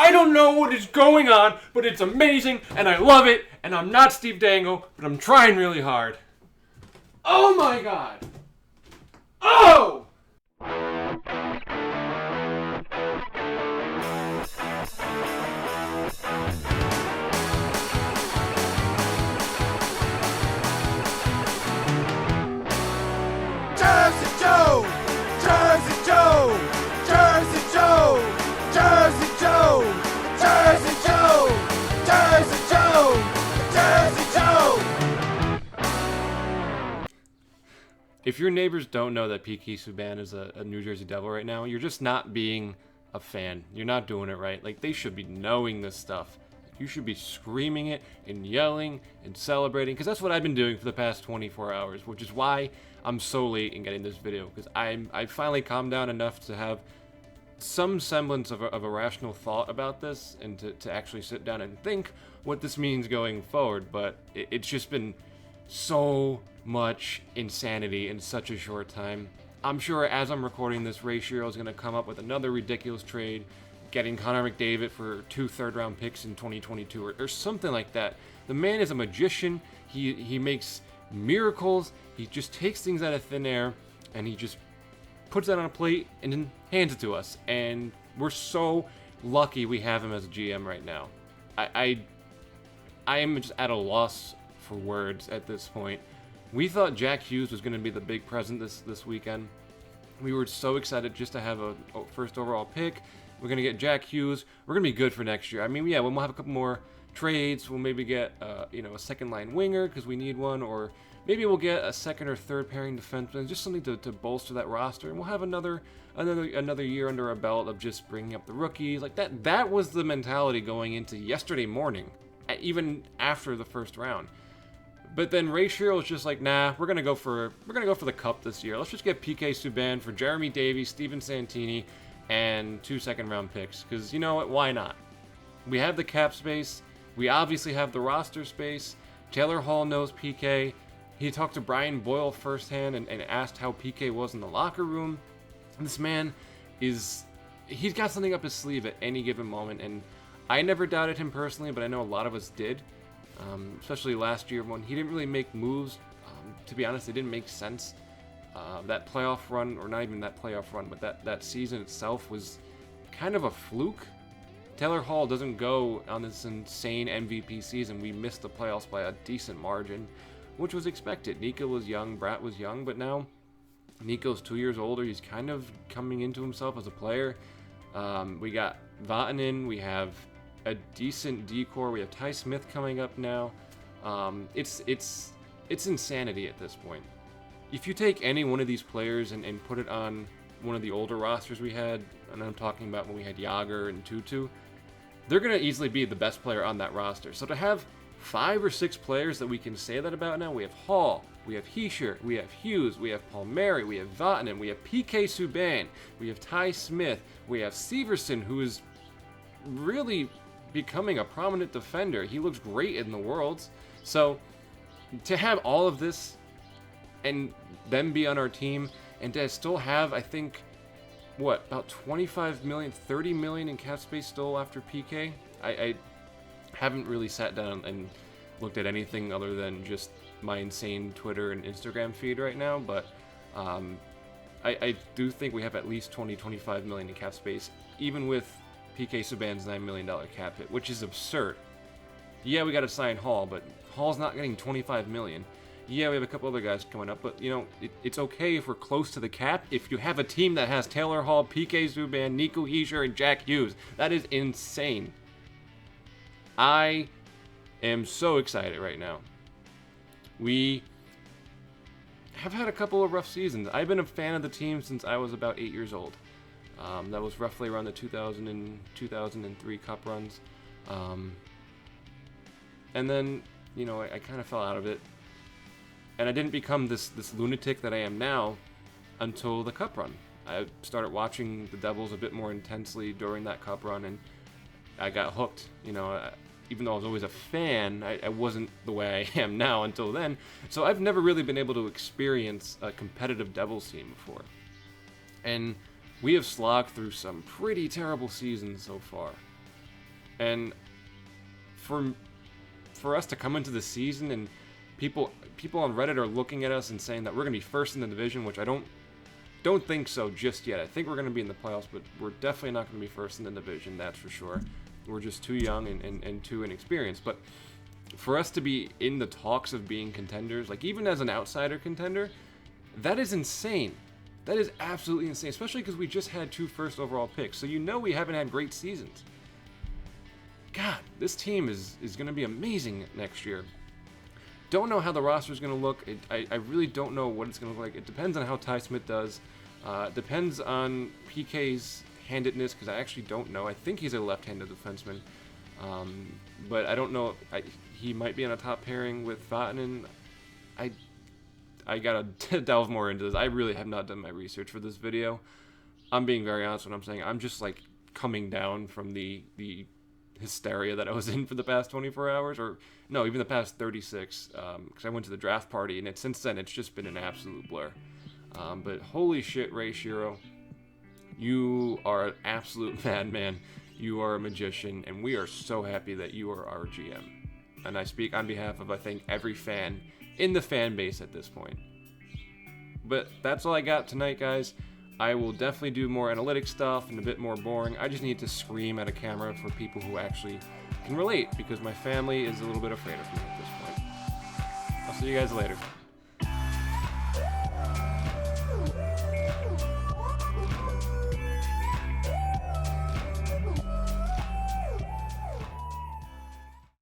I don't know what is going on, but it's amazing, and I love it, and I'm not Steve Dangle, but I'm trying really hard. Oh my god! Oh! Jersey Joe! Jersey Joe! Jersey Joe! Jersey Joe! Jersey Joe! Jersey Joe! Jersey Joe! If your neighbors don't know that PK Subban is a New Jersey Devil right now, you're just not being a fan. You're not doing it right. Like, they should be knowing this stuff. You should be screaming it and yelling and celebrating, because that's what I've been doing for the past 24 hours, which is why I'm so late in getting this video, because I finally calmed down enough to have some semblance of a rational thought about this, and to actually sit down and think what this means going forward. But it's just been so much insanity in such a short time. I'm sure as I'm recording this, Ray Shero is going to come up with another ridiculous trade, getting Connor McDavid for 2 third-round picks in 2022 or something like that. The man is a magician. He makes miracles. He just takes things out of thin air and he just puts that on a plate and then hands it to us. And we're so lucky we have him as a GM right now. I am just at a loss for words at this point. We thought Jack Hughes was going to be the big present this weekend. We were so excited just to have a first overall pick. We're going to get Jack Hughes. We're going to be good for next year. I mean, yeah, we'll have a couple more trades. We'll maybe get a second line winger because we need one, or maybe we'll get a second or third pairing defenseman, just something to bolster that roster, and we'll have another year under our belt of just bringing up the rookies like that. That was the mentality going into yesterday morning, even after the first round. But then Ray Shero was just like, nah, we're gonna go for the cup this year. Let's just get PK Subban for Jeremy Davies, Steven Santini, and 2 second-round picks. Because you know what? Why not? We have the cap space. We obviously have the roster space. Taylor Hall knows PK. He talked to Brian Boyle firsthand and asked how PK was in the locker room. This man he's got something up his sleeve at any given moment, and I never doubted him personally, but I know a lot of us did. Especially last year when he didn't really make moves. To be honest, they didn't make sense. That playoff run, or not even that playoff run, but that season itself was kind of a fluke. Taylor Hall doesn't go on this insane MVP season. We missed the playoffs by a decent margin, which was expected. Nico was young, Brat was young, but now Nico's 2 years older. He's kind of coming into himself as a player. We got Vatanen, we have a decent decor. We have Ty Smith coming up now. It's insanity at this point. If you take any one of these players and put it on one of the older rosters we had, and I'm talking about when we had Yager and Tutu, they're going to easily be the best player on that roster. So to have 5 or 6 players that we can say that about now, we have Hall, we have Heischer, we have Hughes, we have Palmieri, we have Vatanen, we have PK Subban, we have Ty Smith, we have Severson, who is really becoming a prominent defender. He looks great in the Worlds. So to have all of this and them be on our team, and to still have, I think, about 25 million, 30 million in cap space still after PK. I haven't really sat down and looked at anything other than just my insane Twitter and Instagram feed right now, but I do think we have at least 25 million in cap space, even with PK Subban's $9 million cap hit, which is absurd. Yeah, we got to sign Hall, but Hall's not getting 25 million. Yeah, we have a couple other guys coming up, but it's okay if we're close to the cap if you have a team that has Taylor Hall, PK Subban, Nico Hischier, and Jack Hughes. That is insane. I am so excited right now. We have had a couple of rough seasons. I've been a fan of the team since I was about 8 years old. That was roughly around the 2000 and 2003 Cup runs. And then, I kind of fell out of it. And I didn't become this lunatic that I am now until the Cup run. I started watching the Devils a bit more intensely during that Cup run, and I got hooked. Even though I was always a fan, I wasn't the way I am now until then. So I've never really been able to experience a competitive Devils team before. And we have slogged through some pretty terrible seasons so far. And for us to come into the season and people on Reddit are looking at us and saying that we're going to be first in the division, which I don't think so just yet. I think we're going to be in the playoffs, but we're definitely not going to be first in the division, that's for sure. We're just too young and too inexperienced. But for us to be in the talks of being contenders, like even as an outsider contender, that is insane. That is absolutely insane, especially because we just had 2 first overall picks. So we haven't had great seasons. God, this team is going to be amazing next year. Don't know how the roster is going to look. I really don't know what it's going to look like. It depends on how Ty Smith does. It depends on PK's handedness, because I actually don't know. I think he's a left-handed defenseman. But I don't know. He might be on a top pairing with Vatanen. I got to delve more into this. I really have not done my research for this video. I'm being very honest when I'm saying I'm just like coming down from the hysteria that I was in for the past 24 hours, or no, even the past 36, because I went to the draft party, and since then it's just been an absolute blur. But holy shit, Ray Shiro, you are an absolute madman. You are a magician, and we are so happy that you are our GM. And I speak on behalf of, I think, every fan in the fan base at this point. But that's all I got tonight, guys. I will definitely do more analytic stuff and a bit more boring. I just need to scream at a camera for people who actually can relate, because my family is a little bit afraid of me at this point. I'll see you guys later.